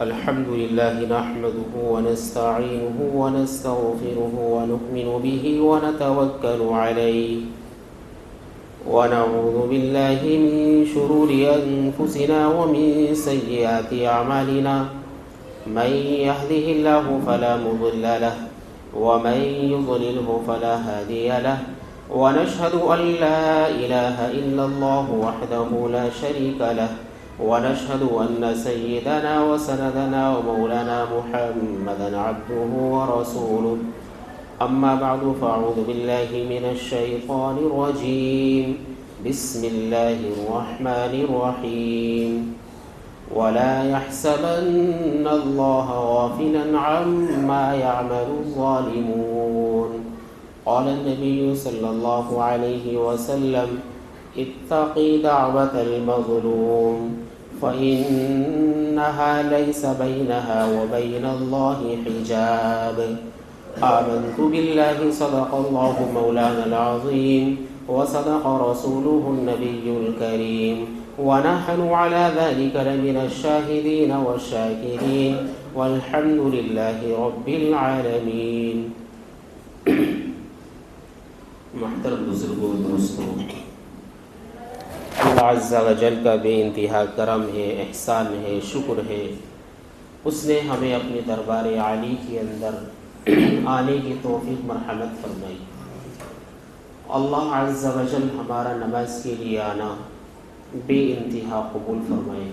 الحمد لله نحمده ونستعينه ونستغفره ونؤمن به ونتوكل عليه ونعوذ بالله من شرور أنفسنا ومن سيئات أعمالنا من يهده الله فلا مضل له ومن يضلله فلا هادي له ونشهد أن لا إله إلا الله وحده لا شريك له ونشهد أن سيدنا وسندنا ومولانا محمدا عبده ورسوله أما بعد فأعوذ بالله من الشيطان الرجيم بسم الله الرحمن الرحيم ولا يحسبن الله غافلا عما يعمل الظالمون قال النبي صلى الله عليه وسلم اتقي دعوة المظلوم فإنها ليس بينها وبين الله حجاب آمنت بالله صدق الله مولانا العظيم وصدق رسوله النبي الكريم ونحن على ذلك لمن الشاهدين والشاكرين والحمد لله رب العالمين. محترم بزرگوں دوستوں، اللہ عز و جل کا بے انتہا کرم ہے، احسان ہے، شکر ہے، اس نے ہمیں اپنے دربار عالی کے اندر آنے کی توفیق مرحمت فرمائی. اللہ عز و جل ہمارا نماز کے لیے آنا بے انتہا قبول فرمائے.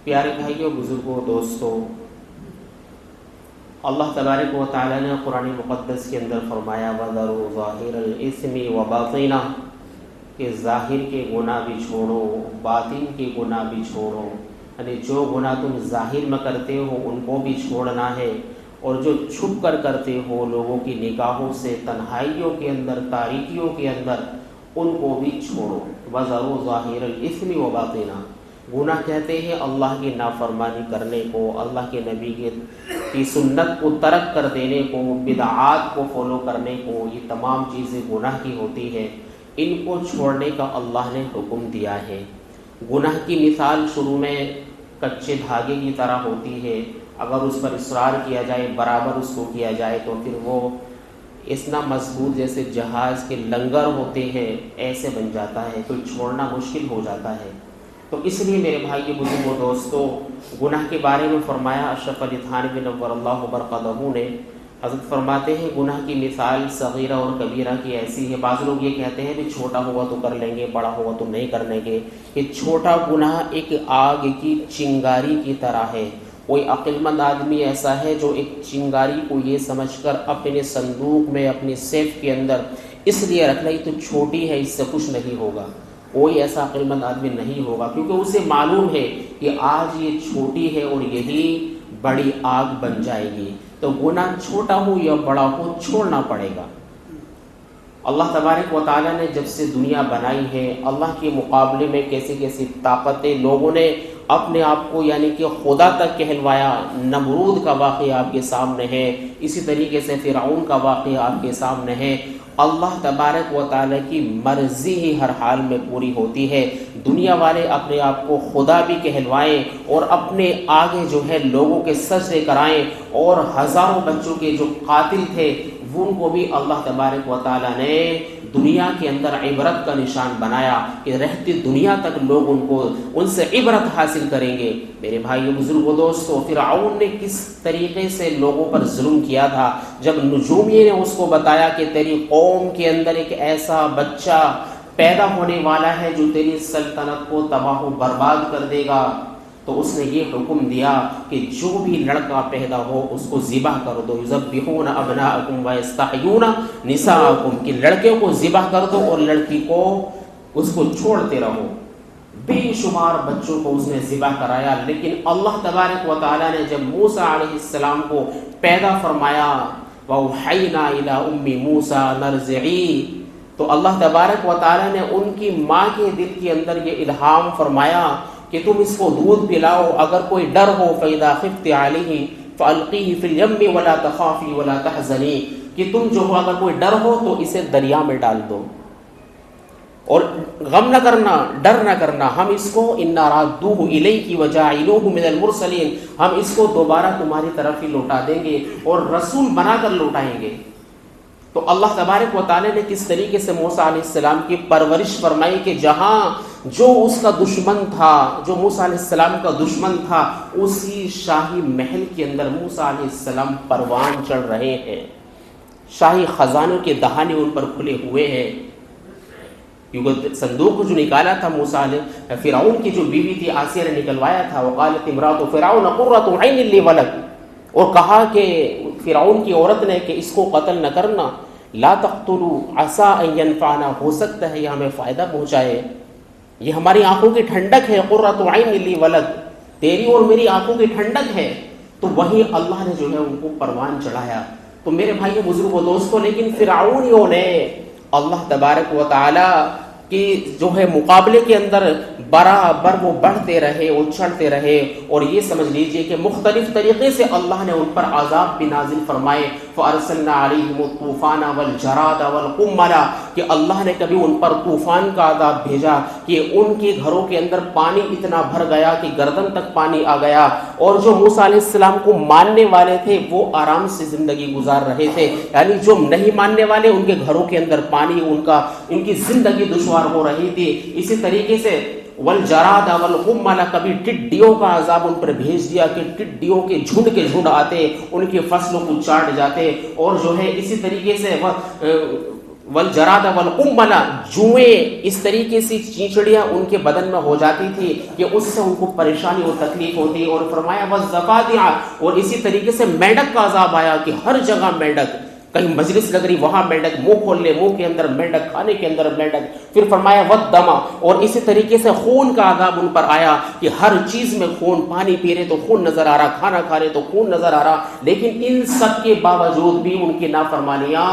پیارے بھائیوں، بزرگوں، دوستوں، اللہ تبارک و تعالی نے قرآن مقدس کے اندر فرمایا وَذَرُوا ظَاهِرَ الْإِثْمِ وَبَاطِنَهُ، کہ ظاہر کے گناہ بھی چھوڑو، باطن کے گناہ بھی چھوڑو. یعنی جو گناہ تم ظاہر میں کرتے ہو ان کو بھی چھوڑنا ہے، اور جو چھپ کر کرتے ہو لوگوں کی نگاہوں سے، تنہائیوں کے اندر، تاریکیوں کے اندر، ان کو بھی چھوڑو. وَذَرُوا ظَاهِرَ الْإِثْمِ وَبَاطِنَهُ، گناہ کہتے ہیں اللہ کی نافرمانی کرنے کو، اللہ کے نبی کی سنت کو ترک کر دینے کو، بدعات کو فالو کرنے کو. یہ تمام چیزیں گناہ کی ہوتی ہے، ان کو چھوڑنے کا اللہ نے حکم دیا ہے. گناہ کی مثال شروع میں کچے دھاگے کی طرح ہوتی ہے، اگر اس پر اصرار کیا جائے، برابر اس کو کیا جائے تو پھر وہ اتنا مضبوط جیسے جہاز کے لنگر ہوتے ہیں ایسے بن جاتا ہے، تو چھوڑنا مشکل ہو جاتا ہے. تو اس لیے میرے بھائی بزرگوں دوستوں، گناہ کے بارے میں فرمایا اشرف علی تھانوی نور اللہ برکاتہ نے. حضرت فرماتے ہیں گناہ کی مثال صغیرہ اور کبیرہ کی ایسی ہے. بعض لوگ یہ کہتے ہیں کہ چھوٹا ہوا تو کر لیں گے، بڑا ہوا تو نہیں کرنے گے. کہ چھوٹا گناہ ایک آگ کی چنگاری کی طرح ہے. کوئی عقل مند آدمی ایسا ہے جو ایک چنگاری کو یہ سمجھ کر اپنے صندوق میں، اپنی سیف کے اندر اس لیے رکھنا یہ تو چھوٹی ہے، اس سے کچھ نہیں ہوگا. کوئی ایسا عقل مند آدمی نہیں ہوگا، کیونکہ اسے معلوم ہے کہ آج یہ چھوٹی ہے اور یہی بڑی آگ بن جائے گی. تو گناہ چھوٹا ہو یا بڑا ہو چھوڑنا پڑے گا. اللہ تبارک و تعالیٰ نے جب سے دنیا بنائی ہے، اللہ کے مقابلے میں کیسی کیسی طاقتیں لوگوں نے اپنے آپ کو یعنی کہ خدا تک کہلوایا. نمرود کا واقعہ آپ کے سامنے ہے، اسی طریقے سے فرعون کا واقعہ آپ کے سامنے ہے. اللہ تبارک و تعالیٰ کی مرضی ہی ہر حال میں پوری ہوتی ہے. دنیا والے اپنے آپ کو خدا بھی کہلوائیں اور اپنے آگے جو ہے لوگوں کے سجدے کرائیں، اور ہزاروں بچوں کے جو قاتل تھے ان کو بھی اللہ تبارک و تعالیٰ نے دنیا کے اندر عبرت کا نشان بنایا کہ رہتی دنیا تک لوگ ان سے عبرت حاصل کریں گے. میرے بھائیو بزرگوں دوستو، فرعون نے کس طریقے سے لوگوں پر ظلم کیا تھا. جب نجومی نے اس کو بتایا کہ تیری قوم کے اندر ایک ایسا بچہ پیدا ہونے والا ہے جو تیری سلطنت کو تباہ و برباد کر دے گا، تو اس نے یہ حکم دیا کہ جو بھی لڑکا پیدا ہو اس کو ذبح کر دو. یذبحون ابناءکم ویستحیون نساءکم، کہ لڑکے کو ذبح کر دو اور لڑکی کو اس کو چھوڑتے رہو. بے شمار بچوں کو اس نے ذبح کرایا. لیکن اللہ تبارک و تعالیٰ نے جب موسیٰ علیہ السلام کو پیدا فرمایا وَأَوْحَيْنَا إِلَىٰ أُمِّ مُوسَىٰ نَرْضِعِهِ، تو اللہ تبارک و تعالیٰ نے ان کی ماں کے دل کے اندر یہ الہام فرمایا کہ تم اس کو دودھ پلاؤ. اگر کوئی ڈر ہو فَإِذَا خِفْتِ عَلَيْهِ فَأَلْقِيهِ فِي الْيَمِّ وَلَا تَخَافِي وَلَا تَحْزَنِي، کہ تم جو ہو اگر کوئی ڈر ہو تو اسے دریا میں ڈال دو. اور غم نہ کرنا، ڈر نہ کرنا، ہم اس کو انا رادوہ الیک وجاعلوہ من المرسلین، ہم اس کو دوبارہ تمہاری طرف ہی لوٹا دیں گے اور رسول بنا کر لوٹائیں گے۔ تو اللہ تبارک و تعالی نے کس طریقے سے موسیٰ علیہ السلام کی پرورش فرمائی کہ جہاں جو اس کا دشمن تھا، جو موسیٰ علیہ السلام کا دشمن تھا، اسی شاہی محل کے اندر موسیٰ علیہ السلام پروان چڑھ رہے ہیں، شاہی خزانوں کے دہانے ان پر کھلے ہوئے ہیں۔ کیونکہ صندوق جو نکالا تھا موسیٰ علیہ، فرعون کی جو بیوی تھی آسیہ نے نکلوایا تھا، وقالت امرأۃ فرعون قرۃ عین لی ولد، اور کہا کہ فرعون کی عورت نے کہ اس کو قتل نہ کرنا، لا تقتلوا عسى ان ينفعنا، ہو سکتا ہے یہ ہمیں فائدہ پہنچائے، یہ ہماری آنکھوں کی ٹھنڈک ہے، قرۃ عین لی ولد، تیری اور میری آنکھوں کی ٹھنڈک ہے۔ تو وہی اللہ نے جو ہے ان کو پروان چڑھایا۔ تو میرے بھائی بزرگوں دوستوں، لیکن فرعونیوں نے اللہ تبارک و تعالی کی جو ہے مقابلے کے اندر برابر وہ بڑھتے رہے اور چڑھتے رہے، اور یہ سمجھ لیجئے کہ مختلف طریقے سے اللہ نے ان پر عذاب بھی نازل فرمائے۔ فَأَرْسَلْنَا عَلَيْهِمُ الطُّوفَانَ وَالْجَرَادَ وَالْقُمَّلَ، کہ اللہ نے کبھی ان پر طوفان کا عذاب بھیجا کہ ان کے گھروں کے اندر پانی اتنا بھر گیا کہ گردن تک پانی آ گیا، اور جو موسیٰ علیہ السلام کو ماننے والے تھے وہ آرام سے زندگی گزار رہے تھے، یعنی جو نہیں ماننے والے ان کے گھروں کے اندر پانی، ان کی زندگی دشوار ہو رہی تھی۔ اسی طریقے سے والجراد والقمل، کبھی ٹڈیوں کا عذاب ان پر بھیج دیا کہ ٹڈیوں کے جھنڈ آتے، ان کی فصلوں کو چاٹ جاتے، اور جو ہے اسی طریقے سے والجراد والقمل، جوئیں، اس طریقے سے چیچڑیاں ان کے بدن میں ہو جاتی تھی کہ اس سے ان کو پریشانی اور تکلیف ہوتی، اور فرمایا والضفادع، اور اسی طریقے سے مینڈک کا عذاب آیا کہ ہر جگہ مینڈک، کہیں مجلس لگ رہی وہاں مینڈک، منہ کھول لے منہ کے اندر مینڈک، کھانے کے اندر مینڈک۔ پھر فرمایا والدم، اور اسی طریقے سے خون کا عذاب ان پر آیا کہ ہر چیز میں خون، پانی پی رہے تو خون نظر آ رہا، کھانا کھا رہے تو خون نظر آ رہا۔ لیکن ان سب کے باوجود بھی ان کی نافرمانیاں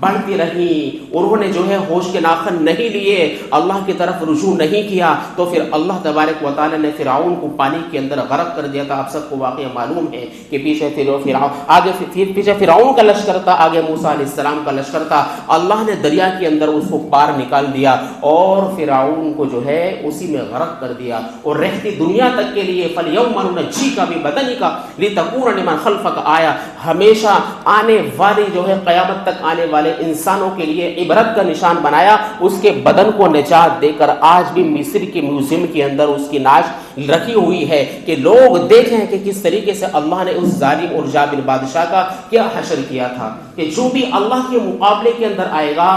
بڑھتی رہی، انہوں نے جو ہے ہوش کے ناخن نہیں لیے، اللہ کی طرف رجوع نہیں کیا، تو پھر اللہ تبارک و تعالی نے فرعون کو پانی کے اندر غرق کر دیا تھا۔ آپ سب کو واقعہ معلوم ہے کہ پیچھے فرعون کا لشکر تھا، آگے موسیٰ علیہ السلام کا لشکر تھا، اللہ نے دریا کے اندر اس کو پار نکال دیا اور فرعون کو جو ہے اسی میں غرق کر دیا، اور رہتی دنیا تک کے لیے فَالْيَوْمَ نُنَجِّيكَ بِبَدَنِكَ لِتَكُونَ لِمَنْ خَلْفَكَ آیَةً، ہمیشہ آنے والی جو ہے قیامت تک آنے والے انسانوں کے لیے عبرت کا نشان بنایا، اس کے بدن کو نجات دے کر آج بھی مصر کے میوزیم کے اندر اس کی نعش رکھی ہوئی ہے کہ لوگ دیکھیں کہ کس طریقے سے اللہ نے اس ظالم اور جابر بادشاہ کا کیا حشر کیا تھا، کہ جو بھی اللہ کے مقابلے کے اندر آئے گا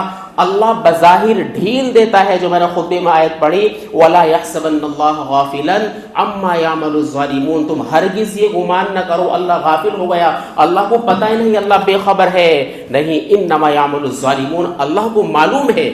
اللہ بظاہر ڈھیل دیتا ہے، جو میں نے خطبے میں آیت پڑھی وَلَا يَحْسَبَنَّ اللَّهَ غَافِلًا عَمَّا يَعْمَلُ الظَّالِمُونَ، تم ہرگز یہ گمان نہ کرو اللہ غافل ہو گیا، اللہ کو پتہ ہی نہیں، اللہ بے خبر ہے، نہیں، انما يعمل الظالمون، اللہ کو معلوم ہے،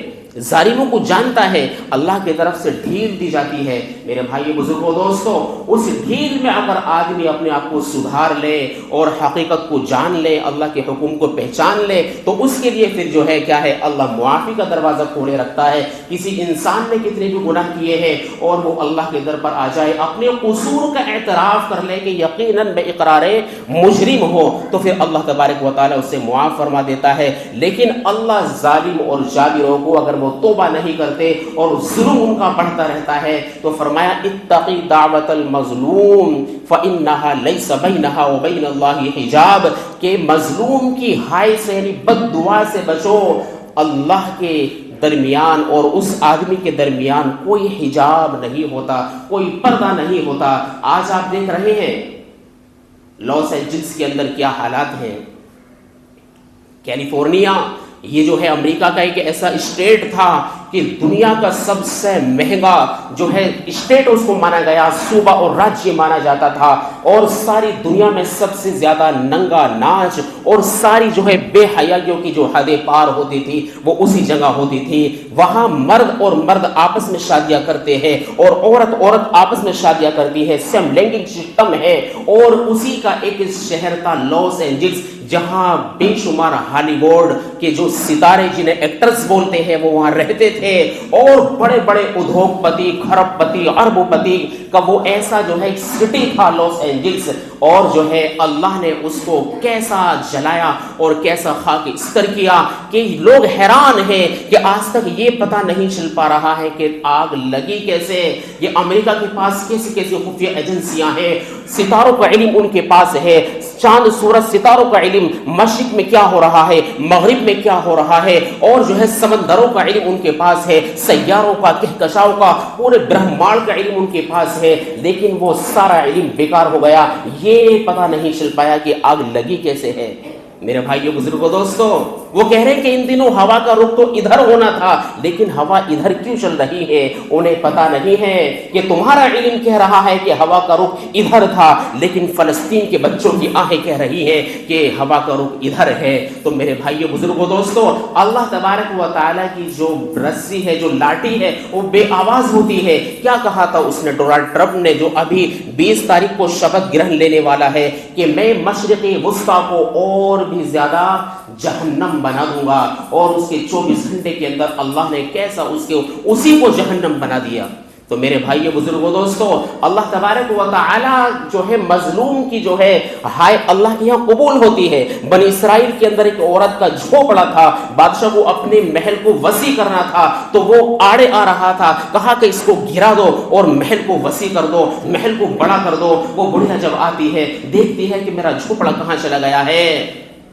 ظالموں کو جانتا ہے، اللہ کی طرف سے ڈھیل دی جاتی ہے۔ میرے بھائی بزرگوں دوستوں، اس ڈھیل میں اگر آدمی اپنے آپ کو سدھار لے اور حقیقت کو جان لے، اللہ کے حکم کو پہچان لے، تو اس کے لیے پھر جو ہے کیا ہے، اللہ معافی کا دروازہ کھولے رکھتا ہے۔ کسی انسان نے کتنے بھی گناہ کیے ہیں اور وہ اللہ کے در پر آ جائے، اپنے قصور کا اعتراف کر لے کہ یقیناً میں اقرار مجرم ہو، تو پھر اللہ تبارک و تعالیٰ اسے معاف فرما دیتا ہے۔ لیکن اللہ ظالم اور جابروں کو اگر وہ توبہ نہیں کرتے اور ظلم ان کا بڑھتا رہتا ہے، تو فرمایا اتقی دعوت المظلوم فإنها ليس بينها وبين الله حجاب، کہ مظلوم کی ہائے سے یعنی بد دعا سے بچو، اللہ کے درمیان اور اس آدمی کے درمیان کوئی حجاب نہیں ہوتا، کوئی پردہ نہیں ہوتا۔ آج آپ دیکھ رہے ہیں لاس اینجلس کے اندر کیا حالات ہیں، کیلیفورنیا، یہ جو ہے امریکہ کا ایک ایسا اسٹیٹ تھا کہ دنیا کا سب سے مہنگا جو ہے اسٹیٹ اس کو مانا گیا، صوبہ اور راجیہ مانا جاتا تھا، اور ساری دنیا میں سب سے زیادہ ننگا ناچ اور ساری جو ہے بے حیائیوں کی جو حدیں پار ہوتی تھی وہ اسی جگہ ہوتی تھی۔ وہاں مرد اور مرد آپس میں شادیاں کرتے ہیں اور عورت آپس میں شادیاں کرتی ہے، سیم لینگنگ سسٹم ہے، اور اسی کا ایک شہر تھا لاس اینجلس، جہاں بے شمار ہالی ووڈ کے جو ستارے جنہیں ایکٹرز بولتے ہیں وہ وہاں رہتے تھے، اور بڑے بڑے ادھوگ پتی، کھرب پتی، ارب پتی کا وہ ایسا جو ہے ایک سٹی تھا لاس اینجلس، اور جو ہے اللہ نے اس کو کیسا جلایا اور کیسا خاک استر کیا کہ لوگ حیران ہیں کہ آج تک یہ پتہ نہیں چل پا رہا ہے کہ آگ لگی کیسے۔ یہ امریکہ کے پاس کیسی کیسی خفیہ ایجنسیاں ہیں، ستاروں کا علم ان کے پاس ہے، چاند سورج ستاروں کا علم، مشرق میں کیا ہو رہا ہے، مغرب میں کیا ہو رہا ہے، اور جو ہے سمندروں کا علم ان کے پاس ہے، سیاروں کا، کہکشاؤں کا، پورے برہمانڈ کا علم ان کے پاس ہے، لیکن وہ سارا علم بیکار ہو گیا۔ یہ پتہ نہیں چل پایا کہ آگ لگی کیسے ہے۔ میرے بھائیو، بزرگوں، دوستو، وہ کہہ رہے ہیں کہ ان دنوں ہوا کا رخ تو ادھر ہونا تھا، لیکن ہوا ادھر کیوں چل رہی ہے؟ انہیں پتا نہیں ہے کہ تمہارا علم کہہ رہا ہے کہ ہوا کا رخ ادھر تھا، لیکن فلسطین کے بچوں کی آنکھیں کہہ رہی ہیں کہ ہوا کا رخ ادھر ہے۔ تو میرے بھائیو، بزرگوں، دوستو، اللہ تبارک و تعالیٰ کی جو رسی ہے، جو لاٹھی ہے، وہ بے آواز ہوتی ہے۔ کیا کہا تھا اس نے، ڈونلڈ ٹرمپ نے، جو ابھی 20 تاریخ کو شپث گرہن لینے والا ہے کہ میں مشرقی وسطیٰ کو اور بھی زیادہ جہنم بنا دوں گا، اور اس کے 24 گھنٹے کے اندر اللہ نے کیسا اسی کو جہنم بنا دیا۔ تو میرے بھائیو، بزرگوں، دوستو، اللہ تبارک و تعالی جو ہے مظلوم کی جو ہے ہائے اللہ کے یہاں قبول ہوتی ہے۔ بنی اسرائیل کے اندر ایک عورت کا جھونپڑا تھا، بادشاہ کو اپنے محل کو وسیع کرنا تھا، تو وہ آڑے آ رہا تھا، کہا کہ اس کو گرا دو اور محل کو وسیع کر دو، محل کو بڑا کر دو۔ وہ بڑھیا جب آتی ہے، دیکھتی ہے کہ میرا جھونپڑا کہاں چلا گیا ہے،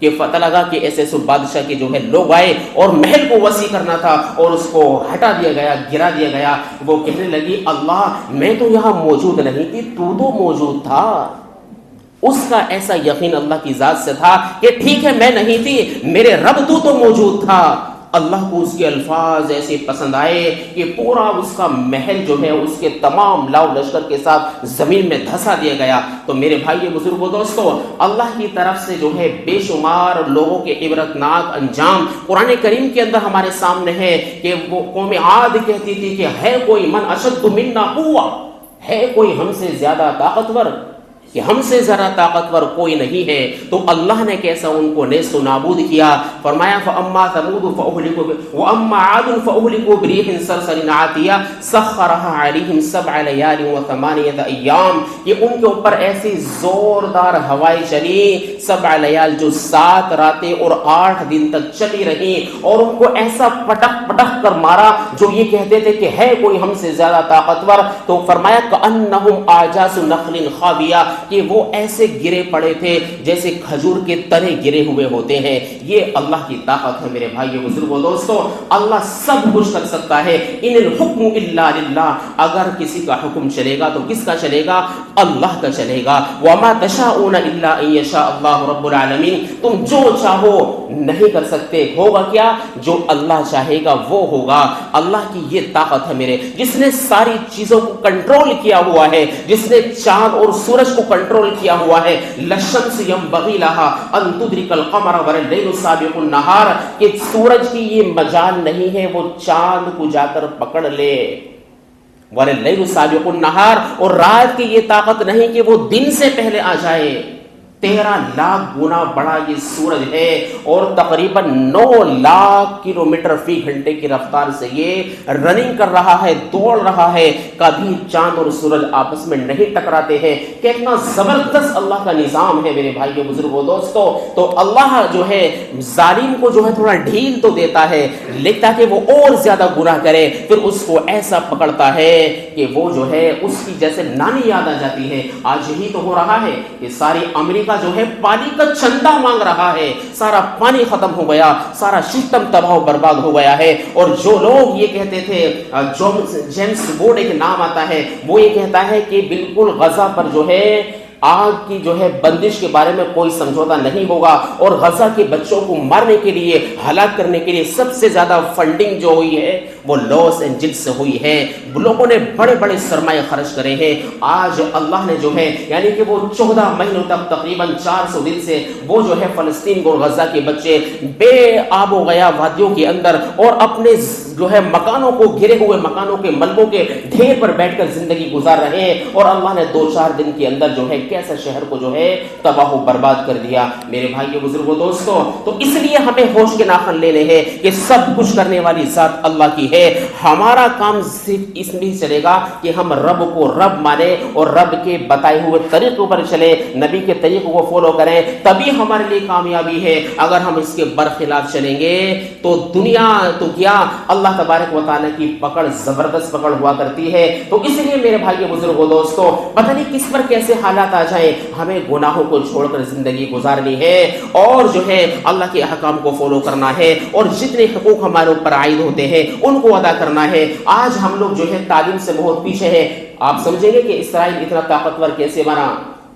کہ پتہ لگا کہ ایسے بادشاہ کے جو ہے لوگ آئے اور محل کو وسیع کرنا تھا اور اس کو ہٹا دیا گیا، گرا دیا گیا۔ وہ کہنے لگی، اللہ، میں تو یہاں موجود نہیں تھی، تو موجود تھا۔ اس کا ایسا یقین اللہ کی ذات سے تھا کہ ٹھیک ہے میں نہیں تھی، میرے رب تو موجود تھا۔ اللہ کو اس کے الفاظ ایسے پسند آئے کہ پورا اس کا محل جو ہے اس کے تمام لاؤ لشکر کے ساتھ زمین میں دھسا دیا گیا۔ تو میرے بھائی بزرگوں، دوستو، اللہ کی طرف سے جو ہے بے شمار لوگوں کے عبرتناک انجام قرآن کریم کے اندر ہمارے سامنے ہے کہ وہ قوم عاد کہتی تھی کہ ہے کوئی من اشد منا قوہ، ہے کوئی ہم سے زیادہ طاقتور، کہ ہم سے ذرا طاقتور کوئی نہیں ہے۔ تو اللہ نے کیسا ان کو نیست و نابود کیا۔ فرمایا فَأَمَّا ثَمُودُ فَأُهْلِكُوا وَأَمَّا عَادٌ فَأُهْلِكُوا بِرِيحٍ صَرْصَرٍ عَاتِيَةٍ سَخَّرَهَا عَلَيْهِمْ 7 لَيَالٍ و8 أَيَّامٍ، کہ ان کے اوپر ایسی زوردار ہوائیں چلی 7 لیال، جو 7 راتیں اور 8 دن تک چلی رہی، اور ان کو ایسا پٹک پٹک کر مارا جو یہ کہتے تھے کہ ہے کوئی ہم سے زیادہ طاقتور۔ تو فرمایا كَأَنَّهُمْ أَعْجَازُ نَخْلٍ خَاوِيَةٍ، کہ وہ ایسے گرے پڑے تھے جیسے کھجور کے تنے گرے ہوئے ہوتے ہیں۔ یہ اللہ کی طاقت ہے میرے بھائیو، بزرگوں، دوستو۔ اللہ سب کچھ کر سکتا ہے۔ ان الحکم الا للہ، اگر کسی کا حکم چلے گا تو کس کا چلے گا؟ اللہ کا چلے گا۔ وما تشاءون الا ان یشاء اللہ رب العالمین، تم جو چاہو نہیں کر سکتے، ہوگا کیا؟ جو اللہ چاہے گا وہ ہوگا۔ اللہ کی یہ طاقت ہے میرے، جس نے ساری چیزوں کو کنٹرول کیا ہوا ہے، جس نے چاند اور سورج کو کنٹرول کیا ہوا ہے۔ للشمس ينبغي لها ان تدرك القمر والليل سابق النهار، کہ سورج کی یہ مجال نہیں ہے وہ چاند کو جا کر پکڑ لے، والليل سابق النهار، اور رات کی یہ طاقت نہیں کہ وہ دن سے پہلے آ جائے۔ 13 لاکھ گنا بڑا یہ سورج ہے، اور تقریباً 9 لاکھ کلومیٹر فی گھنٹے کی رفتار سے یہ رننگ کر رہا ہے، دوڑ رہا ہے۔ کبھی چاند اور سورج آپس میں نہیں ٹکراتے ہیں۔ کتنا زبردست اللہ کا نظام ہے میرے بھائیو، بزرگوں، دوستو۔ تو اللہ جو ہے ظالم کو جو ہے تھوڑا ڈھیل تو دیتا ہے، لیکن تاکہ وہ اور زیادہ گناہ کرے، پھر اس کو ایسا پکڑتا ہے کہ وہ جو ہے اس کی جیسے نانی یاد آ جاتی ہے۔ آج یہی تو ہو رہا ہے کہ ساری امریکہ جو ہے پانی کا چندہ مانگ رہا ہے، سارا پانی ختم ہو گیا، سارا سسٹم تباہ و برباد ہو گیا ہے۔ اور جو لوگ یہ کہتے تھے، جیمس بورڈ ایک نام آتا ہے، وہ یہ کہتا ہے کہ بالکل غزہ پر جو ہے آگ کی جو ہے بندش کے بارے میں کوئی سمجھوتا نہیں ہوگا، اور غزہ کے بچوں کو مارنے کے لیے، ہلاک کرنے کے لیے سب سے زیادہ فنڈنگ جو ہوئی ہے وہ لاس اینجلس سے ہوئی ہے۔ لوگوں نے بڑے بڑے سرمایہ خرچ کرے ہیں۔ آج اللہ نے جو ہے یعنی کہ وہ 14 مہینوں تک تقریباً 400 دن سے وہ جو ہے فلسطین اور غزہ کے بچے بے آب و گیا وادیوں کے اندر اور اپنے جو ہے مکانوں کو، گرے ہوئے مکانوں کے ملبوں کے ڈھیر پر بیٹھ کر زندگی گزار رہے ہیں، اور اللہ نے 2-4 دن کے اندر جو ہے ایک ایسا شہر کو جو ہے تباہ و برباد کر دیا۔ میرے بھائی بزرگوں دوستوں، تو اس لیے ہمیں ہوش کے ناخن لینے ہیں کہ سب کچھ کرنے والی ذات اللہ کی ہے۔ ہمارا کام صرف اس میں چلے گا کہ ہم رب کو رب مانے اور رب کے بتائے ہوئے طریقوں پر چلیں، نبی کے طریقوں کو فالو کریں، تبھی ہمارے لیے کامیابی ہے۔ اگر ہم اس کے برخلاف چلیں گے تو دنیا تو کیا اللہ تبارک و تعالیٰ کی پکڑ زبردست پکڑ ہوا کرتی ہے۔ تو اس لیے میرے بھائی بزرگوں دوستوں، پتہ نہیں کس پر کیسے حالات آ جائیں، ہمیں گناہوں کو چھوڑ کر زندگی گزارنی ہے اور جو ہے اللہ کے احکام کو فالو کرنا ہے، اور جتنے حقوق ہمارے اوپر عائد ہوتے ہیں ان کو ادا کرنا ہے۔ آج ہم لوگ جو ہے تعلیم سے بہت پیچھے ہیں۔ آپ سمجھیں گے کہ اسرائیل اتنا طاقتور کیسے بنا؟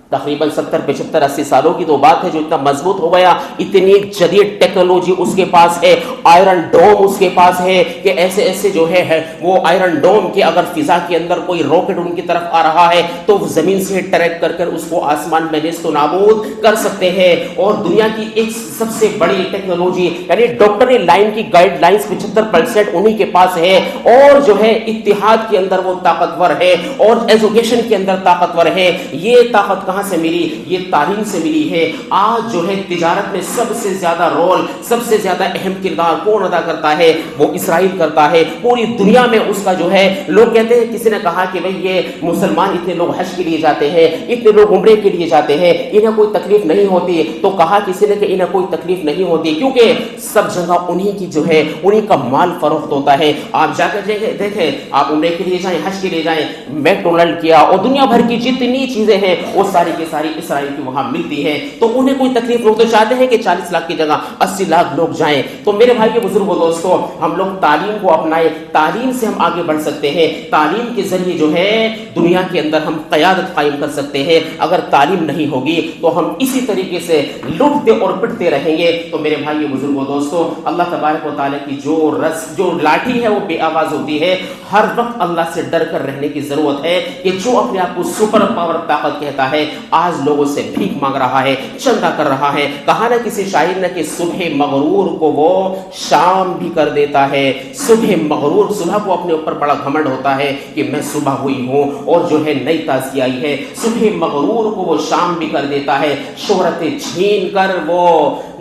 تقریباً 70 75 80 سالوں کی تو بات ہے جو اتنا مضبوط ہو گیا، اتنی جدید ٹیکنالوجی اس کے پاس ہے، آئرن ڈوم اس کے پاس ہے کہ ایسے ایسے جو ہے وہ آئرن ڈوم کے اگر فضا کے اندر کوئی راکٹ ان کی طرف آ رہا ہے تو وہ زمین سے ٹریک کر کر اس کو آسمان میں نیست و نابود کر سکتے ہیں۔ اور دنیا کی ایک سب سے بڑی ٹیکنالوجی یعنی ڈاکٹری لائن کی گائیڈ لائنز 75% انہی کے پاس ہے، اور جو ہے اتحاد کے اندر وہ طاقتور ہے اور ایجوکیشن کے اندر طاقتور ہے۔ یہ طاقت کہاں سے ملی؟ یہ تعلیم سے ملی ہے۔ آج جو ہے تجارت میں سب سے زیادہ رول، سب سے زیادہ اہم کردار کون ادا کرتا ہے؟ وہ اسرائیل کرتا ہے۔ پوری دنیا میں اس کا جو ہے، لوگ کہتے ہیں، کسی نے کہا کہ بھئی یہ مسلمان اتنے لوگ حج کے لیے جاتے ہیں، اتنے لوگ عمرے کے لیے جاتے ہیں، انہیں کوئی تکلیف نہیں ہوتی؟ تو کہا کسی نے کہ انہیں کوئی تکلیف نہیں ہوتی کیونکہ سب جگہ انہی کی جو ہے انہی کا مال فروخت ہوتا ہے۔ آپ جا کر دیکھیں، آپ عمرے کے لیے جائیں، حج کے لیے جائیں، میکڈونلڈ کیا اور دنیا بھر کی جتنی چیزیں ہیں وہ ساری کی ساری اسرائیل کی وہاں ملتی ہے، تو انہیں کوئی تکلیف نہیں، تو چاہتے ہیں کہ 40 لاکھ کی جگہ 80 لاکھ لوگ جائیں۔ تو میرے بھائی کے بزرگوں دوستوں، ہم لوگ تعلیم کو اپنائیں، تعلیم سے ہم آگے بڑھ سکتے ہیں، تعلیم کے ذریعے جو ہے دنیا کے اندر ہم قیادت قائم کر سکتے ہیں۔ اگر تعلیم نہیں ہوگی تو ہم اسی طریقے سے لٹتے اور پٹتے رہیں گے۔ تو میرے بھائی بزرگوں دوستوں، اللہ تبارک و تعالیٰ کی جو لاٹھی ہے وہ بے آواز ہوتی ہے۔ ہر وقت اللہ سے ڈر کر رہنے کی ضرورت ہے کہ جو اپنے آپ کو سپر پاور طاقت کہتا ہے آج لوگوں سے بھیک مانگ رہا ہے، چندہ کر رہا ہے۔ کہا نا کسی شاعر نے کہ صبح مغرور کو وہ شام بھی کر دیتا ہے۔ صبح مغرور، صبح کو اپنے اوپر بڑا گھمنڈ ہوتا ہے کہ میں صبح ہوئی ہوں اور جو ہے نئی تازگی آئی ہے۔ صبح مغرور کو وہ شام بھی کر دیتا ہے، شہرتیں چھین کر وہ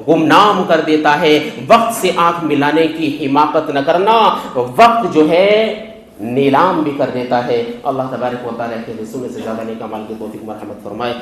گمنام کر دیتا ہے۔ وقت سے آنکھ ملانے کی حماقت نہ کرنا، وقت جو ہے نیلام بھی کر دیتا ہے۔ اللہ تبارک و تعالیٰ کے رسول سے زیادہ نیک اعمال کی توفیق مرحمت فرمائے۔